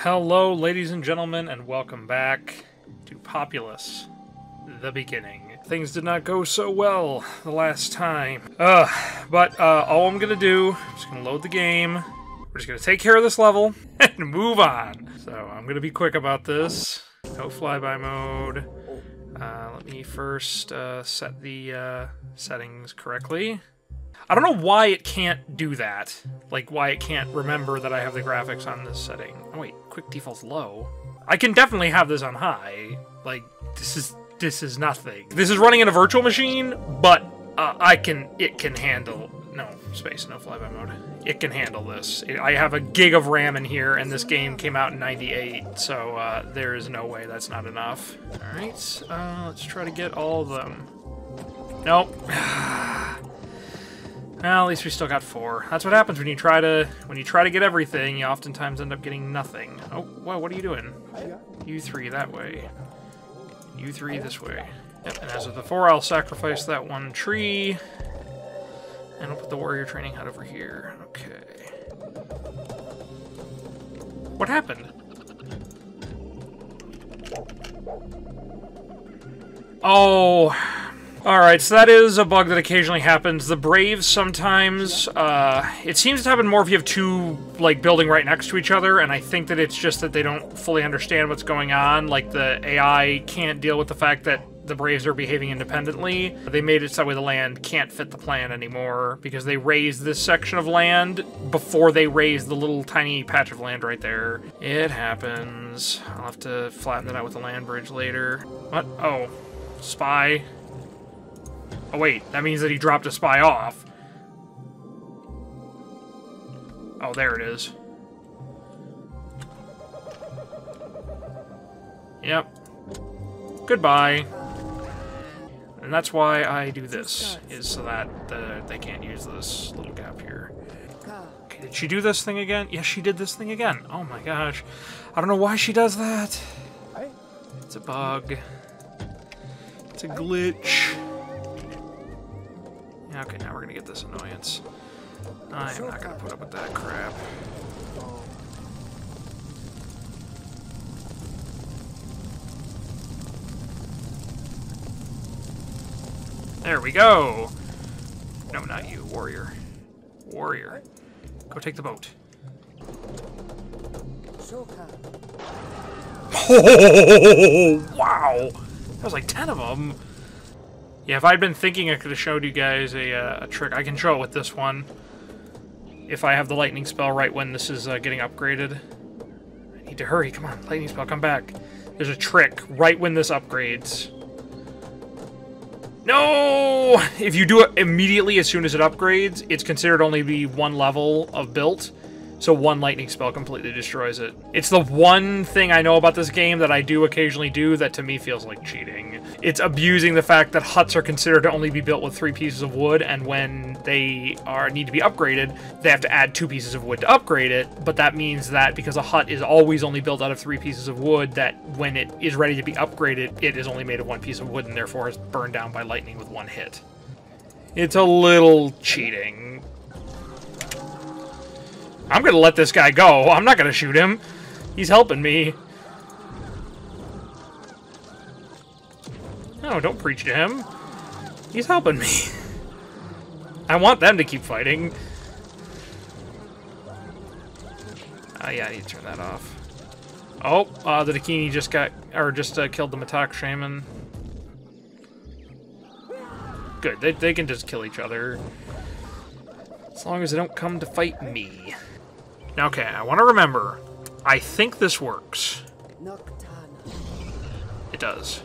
Hello, ladies and gentlemen, and welcome back to Populous, the beginning. Things did not go so well the last time. But all I'm gonna do, I'm just gonna load the game. We're just gonna take care of this level and move on. So I'm gonna be quick about this. No flyby mode. Let me first set the settings correctly. I don't know why it can't do that. Like, why it can't remember that I have the graphics on this setting. Oh wait, quick default's low. I can definitely have this on high. Like, this is nothing. This is running in a virtual machine, but it can handle, no flyby mode. It can handle this. I have a gig of RAM in here, and this game came out in '98, so there is no way that's not enough. All right, let's try to get all of them. Nope. Well, at least we still got 4. That's what happens when you try to get everything. You oftentimes end up getting nothing. Oh, wow, what are you doing? You 3 that way. You 3 this way. Yep, and as of before, I'll sacrifice that one tree. And I'll put the warrior training hut over here. Okay. What happened? Oh... Alright, so that is a bug that occasionally happens. The Braves sometimes, it seems to happen more if you have two, like, building right next to each other, and I think that it's just that they don't fully understand what's going on. Like, the AI can't deal with the fact that the Braves are behaving independently. They made it so that way the land can't fit the plan anymore, because they raised this section of land before they raised the little tiny patch of land right there. It happens. I'll have to flatten it out with the land bridge later. What? Oh. Spy. Oh wait, that means that he dropped a spy off. Oh, there it is. Yep. Goodbye. And that's why I do this, is so that they can't use this little gap here. Okay, did she do this thing again? Yes, she did this thing again. Oh my gosh. I don't know why she does that. It's a bug. It's a glitch. Okay, now we're gonna get this annoyance. I am not gonna put up with that crap. There we go! No, not you, warrior. Warrior. Go take the boat. Oh, wow! That was like 10 of them. Yeah, if I'd been thinking I could have showed you guys a trick, I can show it with this one. If I have the lightning spell right when this is getting upgraded. I need to hurry, come on, lightning spell, come back. There's a trick right when this upgrades. No! If you do it immediately as soon as it upgrades, it's considered only be 1 level of built. So 1 lightning spell completely destroys it. It's the one thing I know about this game that I do occasionally do that to me feels like cheating. It's abusing the fact that huts are considered to only be built with 3 pieces of wood, and when they need to be upgraded, they have to add 2 pieces of wood to upgrade it, but that means that because a hut is always only built out of 3 pieces of wood, that when it is ready to be upgraded, it is only made of 1 piece of wood and therefore is burned down by lightning with 1 hit. It's a little cheating. I'm gonna let this guy go. I'm not gonna shoot him. He's helping me. No, don't preach to him. He's helping me. I want them to keep fighting. Yeah, I need to turn that off. Oh, the Dakini just killed the Matak Shaman. Good, they can just kill each other. As long as they don't come to fight me. Okay, I want to remember. I think this works. It does.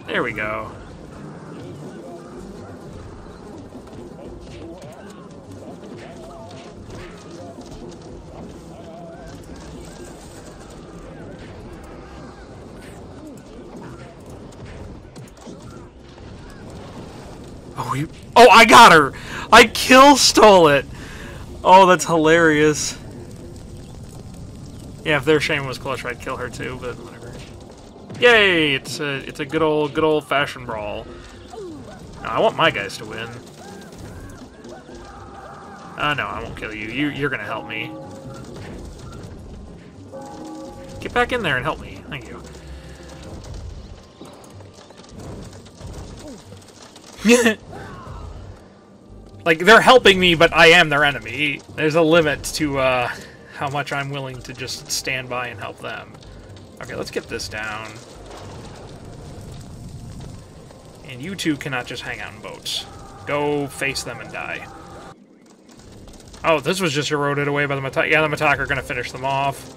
There we go. Oh, I got her! I stole it! Oh, that's hilarious. Yeah, if their Shaman was closer, I'd kill her too, but whatever. Yay! It's a good old fashioned brawl. No, I want my guys to win. No, I won't kill you. You're gonna help me. Get back in there and help me. Thank you. Like, they're helping me, but I am their enemy. There's a limit to how much I'm willing to just stand by and help them. Okay, let's get this down. And you two cannot just hang out in boats. Go face them and die. Oh, this was just eroded away by the Matak. Yeah, the Matak are going to finish them off.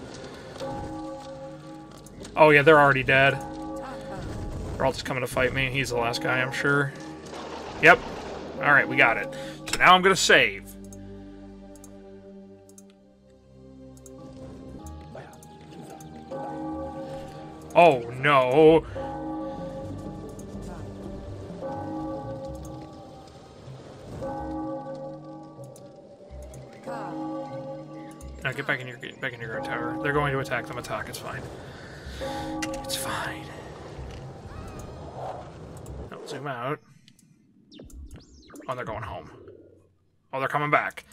Oh, yeah, they're already dead. They're all just coming to fight me. He's the last guy, I'm sure. Yep. Alright, we got it. So now I'm going to save. Oh, no. Now get back in your guard tower. They're going to attack the Matak. It's fine. It's fine. No, zoom out. Oh, they're going home. Oh, they're coming back.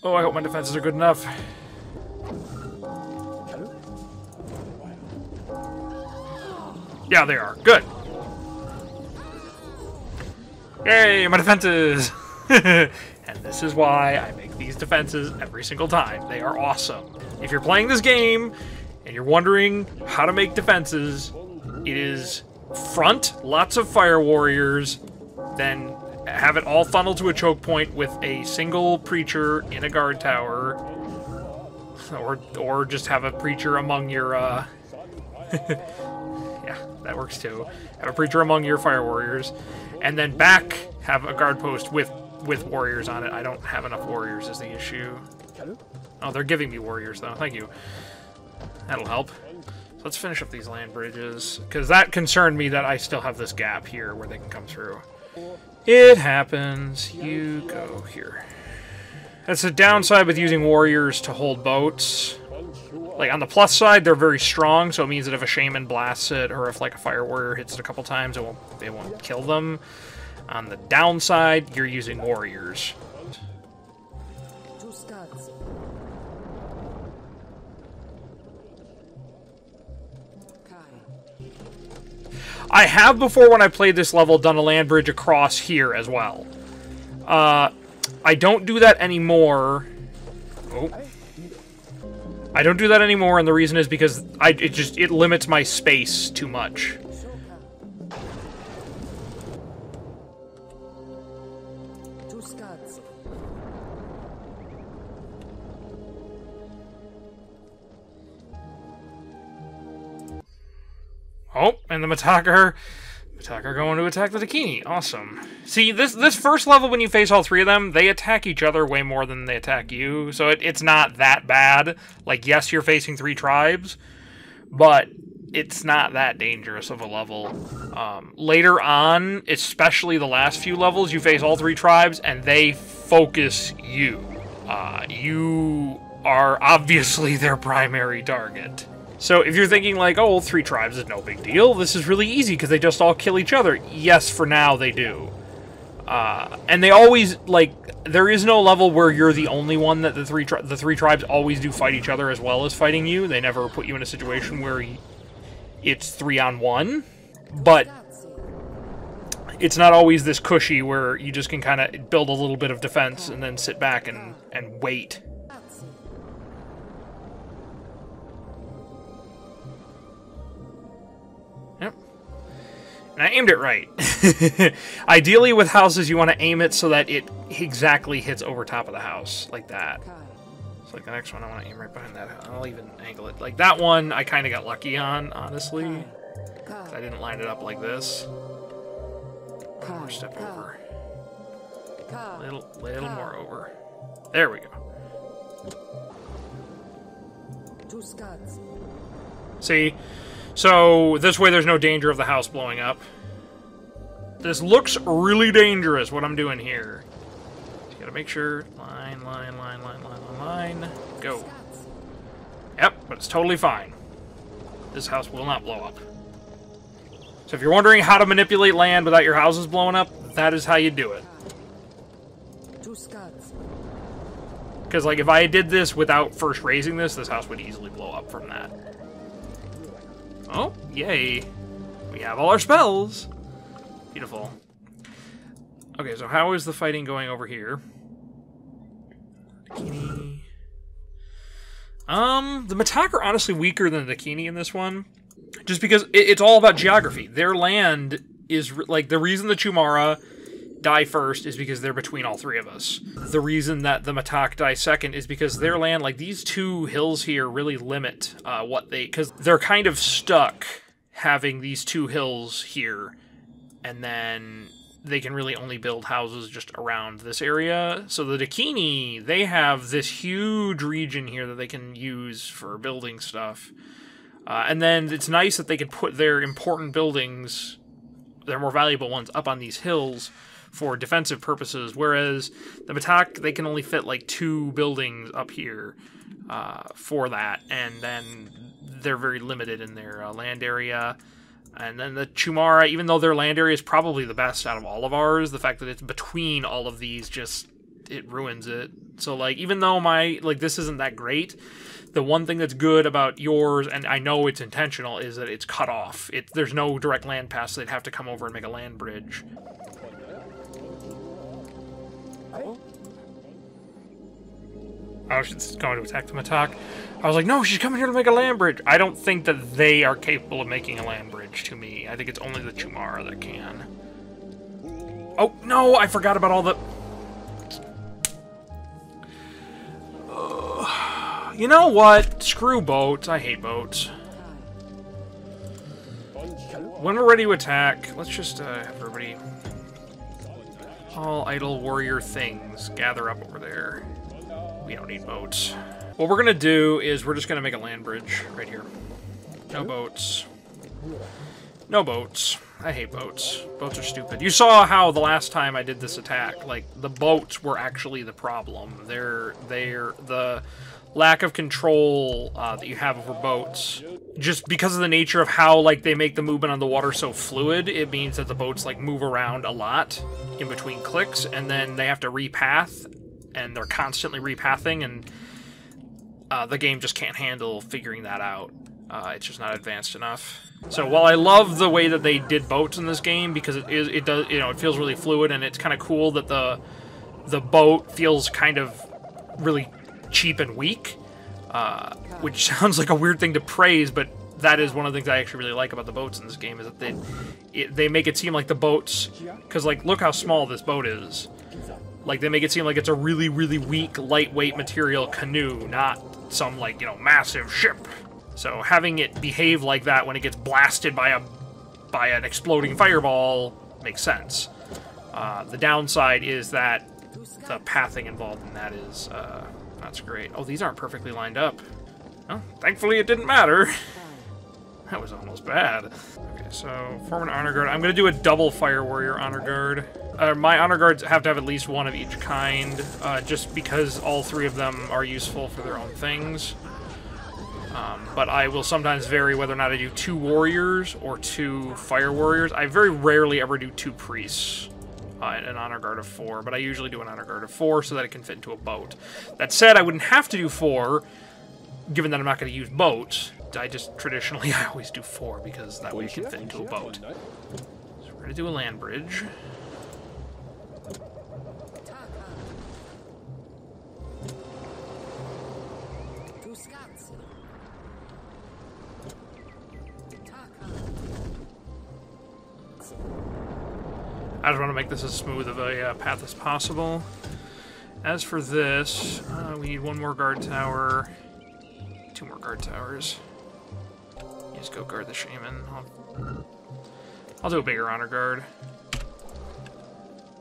Oh, I hope my defenses are good enough. Yeah, they are. Good. Yay, my defenses! And this is why I make these defenses every single time. They are awesome. If you're playing this game and you're wondering how to make defenses, it is front, lots of fire warriors, then have it all funnel to a choke point with a single preacher in a guard tower, or just have a preacher among your yeah, that works too. Have a preacher among your fire warriors, and then back have a guard post with warriors on it. I don't have enough warriors is the issue. Oh, they're giving me warriors though. Thank you. That'll help. So let's finish up these land bridges, because that concerned me that I still have this gap here where they can come through. It happens. You go here. That's the downside with using warriors to hold boats. Like, on the plus side, they're very strong, so it means that if a shaman blasts it, or if, like, a fire warrior hits it a couple times, it won't kill them. On the downside, you're using warriors. I have before, when I played this level, done a land bridge across here as well. I don't do that anymore. Oh. I don't do that anymore, and the reason is because it limits my space too much. Oh, and the Matak are going to attack the Dakini. Awesome. See, this first level, when you face all three of them, they attack each other way more than they attack you, so it's not that bad. Like, yes, you're facing three tribes, but it's not that dangerous of a level. Later on, especially the last few levels, you face all three tribes, and they focus you. You are obviously their primary target. So if you're thinking like, oh, three tribes is no big deal, this is really easy because they just all kill each other. Yes, for now they do. And they always, like, there is no level where you're the only one that the three tribes always do fight each other as well as fighting you. They never put you in a situation where it's 3-on-1. But it's not always this cushy where you just can kind of build a little bit of defense and then sit back and wait. And I aimed it right. Ideally, with houses, you want to aim it so that it exactly hits over top of the house, like that. So, like, the next one, I want to aim right behind that. I'll even angle it. Like, that one, I kind of got lucky on, honestly. I didn't line it up like this. One more step over. Little more over. There we go. See? So, this way there's no danger of the house blowing up. This looks really dangerous, what I'm doing here. Just gotta make sure. Line, go. Yep, but it's totally fine. this house will not blow up. So if you're wondering how to manipulate land without your houses blowing up, that is how you do it. Because, like, if I did this without first raising this house would easily blow up from that. Oh, yay. We have all our spells. Beautiful. Okay, so how is the fighting going over here? Dakini. The Matak are honestly weaker than the Dakini in this one. Just because it's all about geography. Their land is, like, the reason the Chumara die first is because they're between all three of us. The reason that the Matak die second is because their land, like, these two hills here really limit what they... Because they're kind of stuck having these two hills here, and then they can really only build houses just around this area. So the Dakini, they have this huge region here that they can use for building stuff. And then it's nice that they can put their important buildings, their more valuable ones, up on these hills for defensive purposes, whereas the Matak, they can only fit like 2 buildings up here for that, and then they're very limited in their land area. And then the Chumara, even though their land area is probably the best out of all of ours, the fact that it's between all of these just, it ruins it. So, like, even though this isn't that great, the one thing that's good about yours, and I know it's intentional, is that it's cut off. There's no direct land pass, so they'd have to come over and make a land bridge. Oh, she's going to attack the Matak. I was like, no, she's coming here to make a land bridge. I don't think that they are capable of making a land bridge to me. I think it's only the Chumara that can. Oh, no, I forgot about all the... You know what? Screw boats. I hate boats. When we're ready to attack, let's just have everybody... All idle warrior things gather up over there. We don't need boats. What we're gonna do is we're just gonna make a land bridge right here. No boats. No boats. I hate boats. Boats are stupid. You saw how the last time I did this attack, like, the boats were actually the problem. They're the lack of control that you have over boats. Just because of the nature of how, like, they make the movement on the water so fluid, it means that the boats, like, move around a lot in between clicks, and then they have to repath, and they're constantly repathing, and the game just can't handle figuring that out. It's just not advanced enough. So while I love the way that they did boats in this game, because it does, you know, it feels really fluid, and it's kind of cool that the boat feels kind of really cheap and weak, which sounds like a weird thing to praise, but that is one of the things I actually really like about the boats in this game, is that they make it seem like the boats, because, like, look how small this boat is. Like, they make it seem like it's a really, really weak, lightweight material canoe, not some, like, you know, massive ship. So having it behave like that when it gets blasted by an exploding fireball makes sense. The downside is that the pathing involved in that is not so great. Oh, these aren't perfectly lined up. Well, thankfully it didn't matter. That was almost bad. Okay, so form an honor guard. I'm going to do a double fire warrior honor guard. My honor guards have to have at least one of each kind, just because all 3 of them are useful for their own things. But I will sometimes vary whether or not I do 2 warriors or 2 fire warriors. I very rarely ever do 2 priests in an honor guard of 4, but I usually do an honor guard of 4 so that it can fit into a boat. That said, I wouldn't have to do 4, given that I'm not going to use boats. I just traditionally, I always do 4 because that way it can fit into a boat. So we're going to do a land bridge. I just want to make this as smooth of a path as possible. As for this, we need 1 more guard tower, 2 more guard towers. You just go guard the shaman. I'll do a bigger honor guard.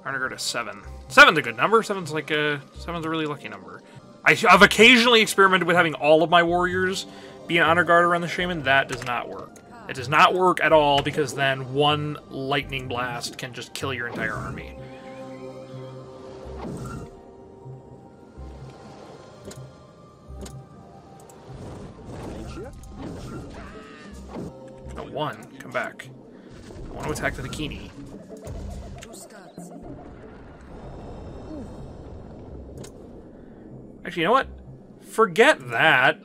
Honor guard of 7. 7's a good number. 7's a really lucky number. I've occasionally experimented with having all of my warriors be an honor guard around the shaman. That does not work. It does not work at all, because then 1 lightning blast can just kill your entire army. one. Come back. I want to attack the bikini. Actually, you know what? Forget that.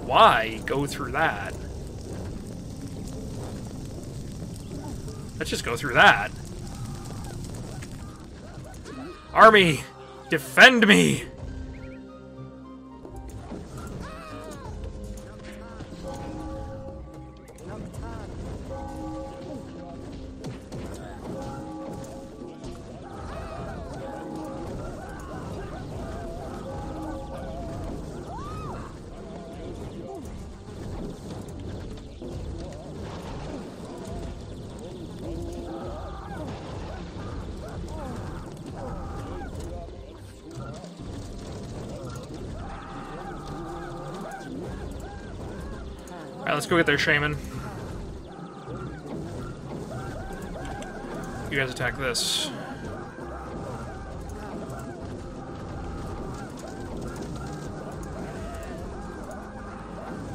Why go through that? Let's just go through that. Army, defend me! Alright, let's go get their shaman. You guys attack this.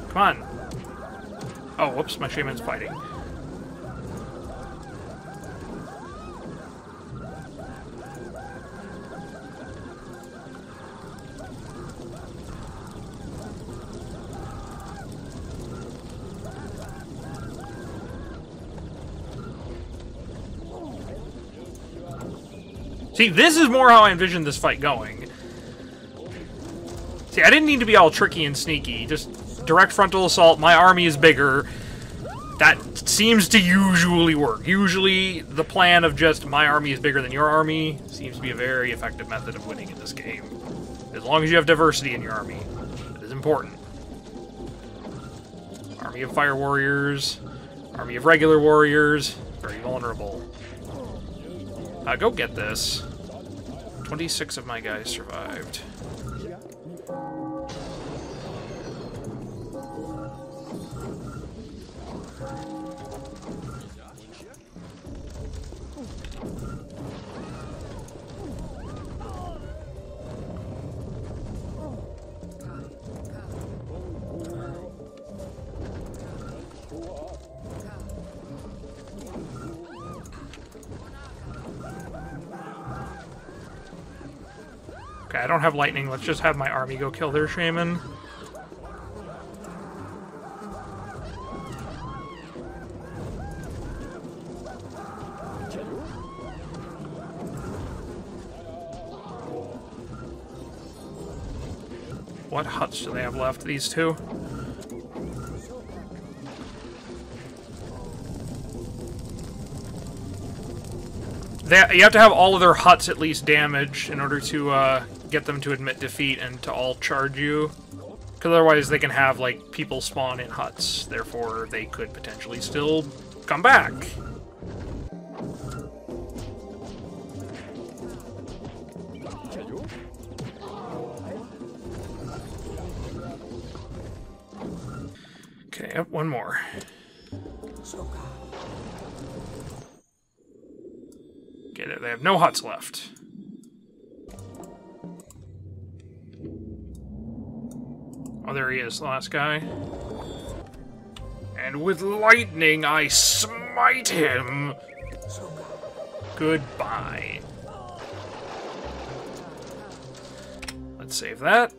Come on. Oh, whoops, my shaman's fighting. See, this is more how I envisioned this fight going. See, I didn't need to be all tricky and sneaky. Just direct frontal assault, my army is bigger. That seems to usually work. Usually, the plan of just my army is bigger than your army seems to be a very effective method of winning in this game. As long as you have diversity in your army. That is important. Army of fire warriors, army of regular warriors, very vulnerable. Go get this. 26 of my guys survived. Okay, I don't have lightning. Let's just have my army go kill their shaman. What huts do they have left, these two? You have to have all of their huts at least damaged in order to get them to admit defeat and to all charge you. Because otherwise they can have, like, people spawn in huts. Therefore, they could potentially still come back. Okay, up one more. Okay, they have no huts left. Oh, there he is, the last guy. And with lightning, I smite him. Goodbye. Let's save that.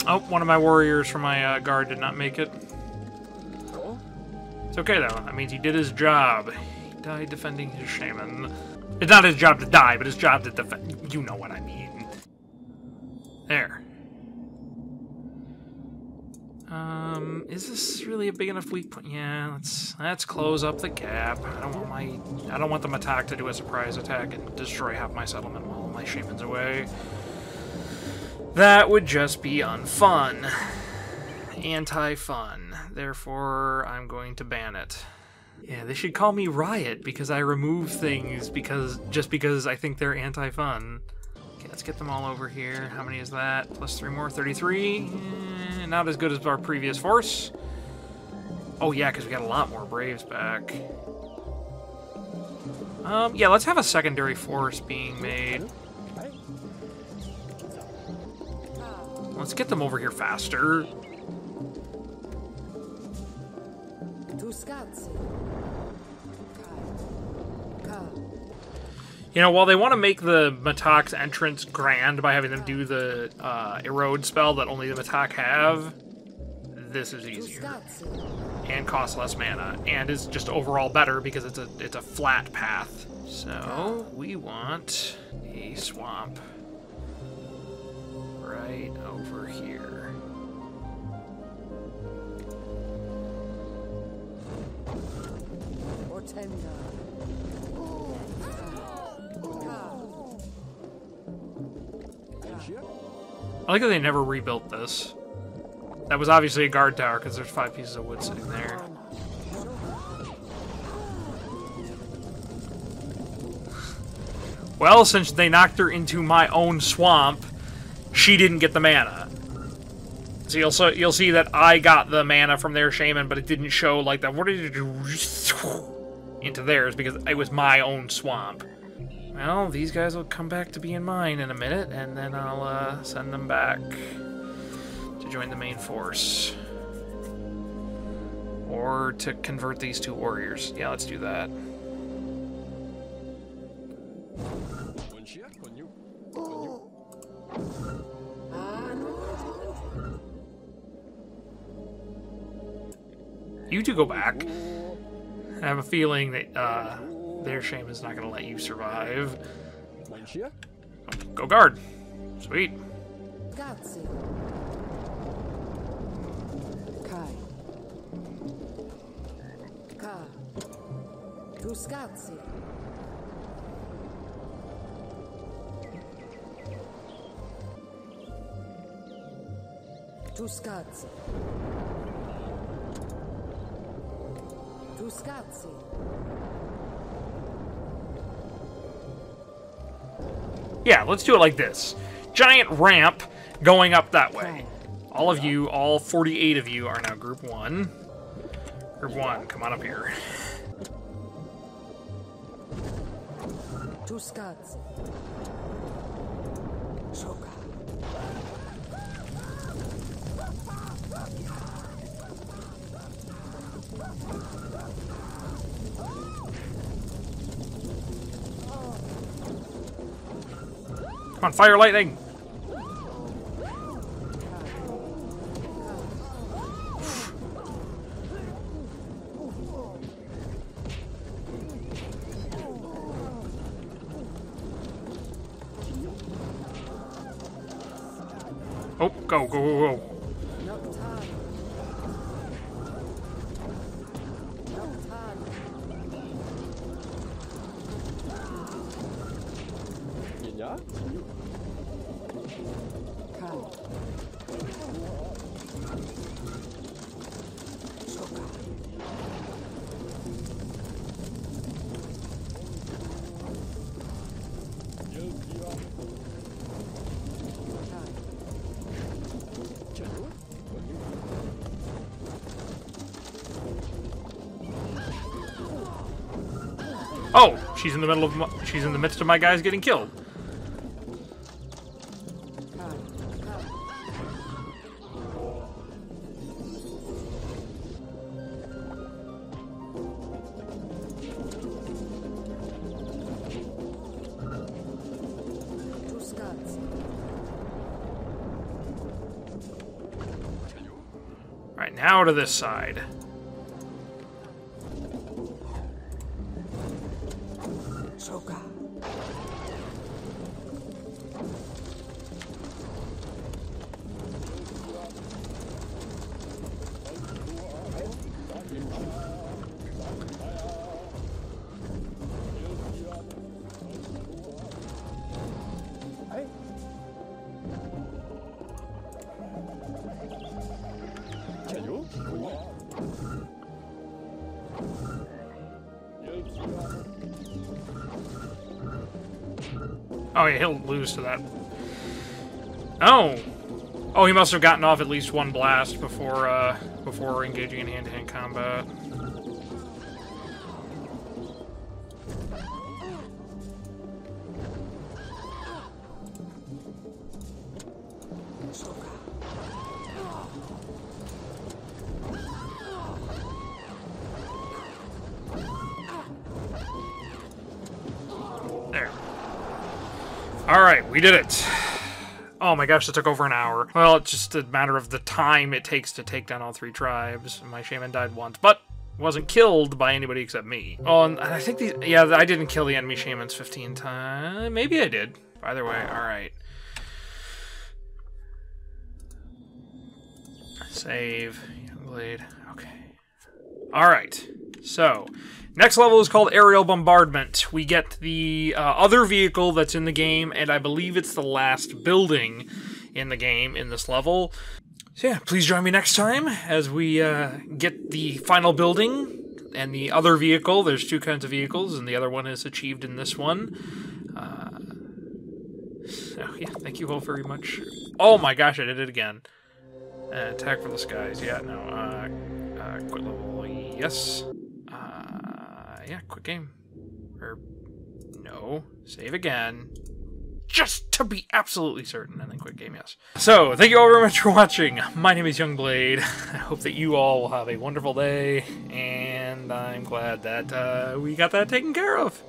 Oh, one of my warriors from my guard did not make it. It's okay, though. That means he did his job. He died defending his shaman. It's not his job to die, but his job to defend. You know what I mean. There. Is this really a big enough weak point? Yeah, let's close up the gap. I don't want them attack to do a surprise attack and destroy half my settlement while my shaman's away. That would just be unfun. Anti-fun. Therefore, I'm going to ban it. Yeah, they should call me Riot because I remove things just because I think they're anti-fun. Okay, let's get them all over here. How many is that? Plus 3 more, 33. Not as good as our previous force. Oh yeah, because we got a lot more Braves back. Yeah, let's have a secondary force being made. Let's get them over here faster. You know, while they want to make the Matok's entrance grand by having them do the erode spell that only the Matok have, this is easier. And costs less mana, and is just overall better because it's a flat path. So, we want a swamp right over here. I like that they never rebuilt this. That was obviously a guard tower because there's 5 pieces of wood sitting there. Well, since they knocked her into my own swamp, she didn't get the mana. So you'll see that I got the mana from their shaman, but it didn't show like that. What did it do? Into theirs because it was my own swamp. Well, these guys will come back to being mine in a minute, and then I'll send them back to join the main force. Or to convert these 2 warriors. Yeah, let's do that. You 2 go back. I have a feeling that their shaman's not going to let you survive. Go guard. Sweet. Yeah, let's do it like this. Giant ramp going up that way. All of you, all 48 of you are now group 1. Group 1, come on up here. Come on, fire lightning! Oh, go, go, go, go. Oh, she's in the middle of she's in the midst of my guys getting killed. All right, now to this side. Oh yeah, he'll lose to that. Oh! Oh, he must have gotten off at least one blast before, before engaging in hand-to-hand combat. There. Alright, we did it. Oh my gosh, that took over an hour. Well, it's just a matter of the time it takes to take down all 3 tribes. My shaman died once, but wasn't killed by anybody except me. Oh, and I think these... Yeah, I didn't kill the enemy shamans 15 times. Maybe I did. Either way, alright. Save. Youngblade. Okay. Alright. So, next level is called Aerial Bombardment. We get the other vehicle that's in the game, and I believe it's the last building in the game in this level. So yeah, please join me next time as we get the final building and the other vehicle. There's 2 kinds of vehicles, and the other one is achieved in this one. So yeah, thank you all very much. Oh my gosh, I did it again. Attack for the skies. Yeah, no. Quit level. Yes. Yeah, quit game. Or, no. Save again. Just to be absolutely certain, and then quit game, yes. So, thank you all very much for watching. My name is Youngblade. I hope that you all will have a wonderful day, and I'm glad that we got that taken care of.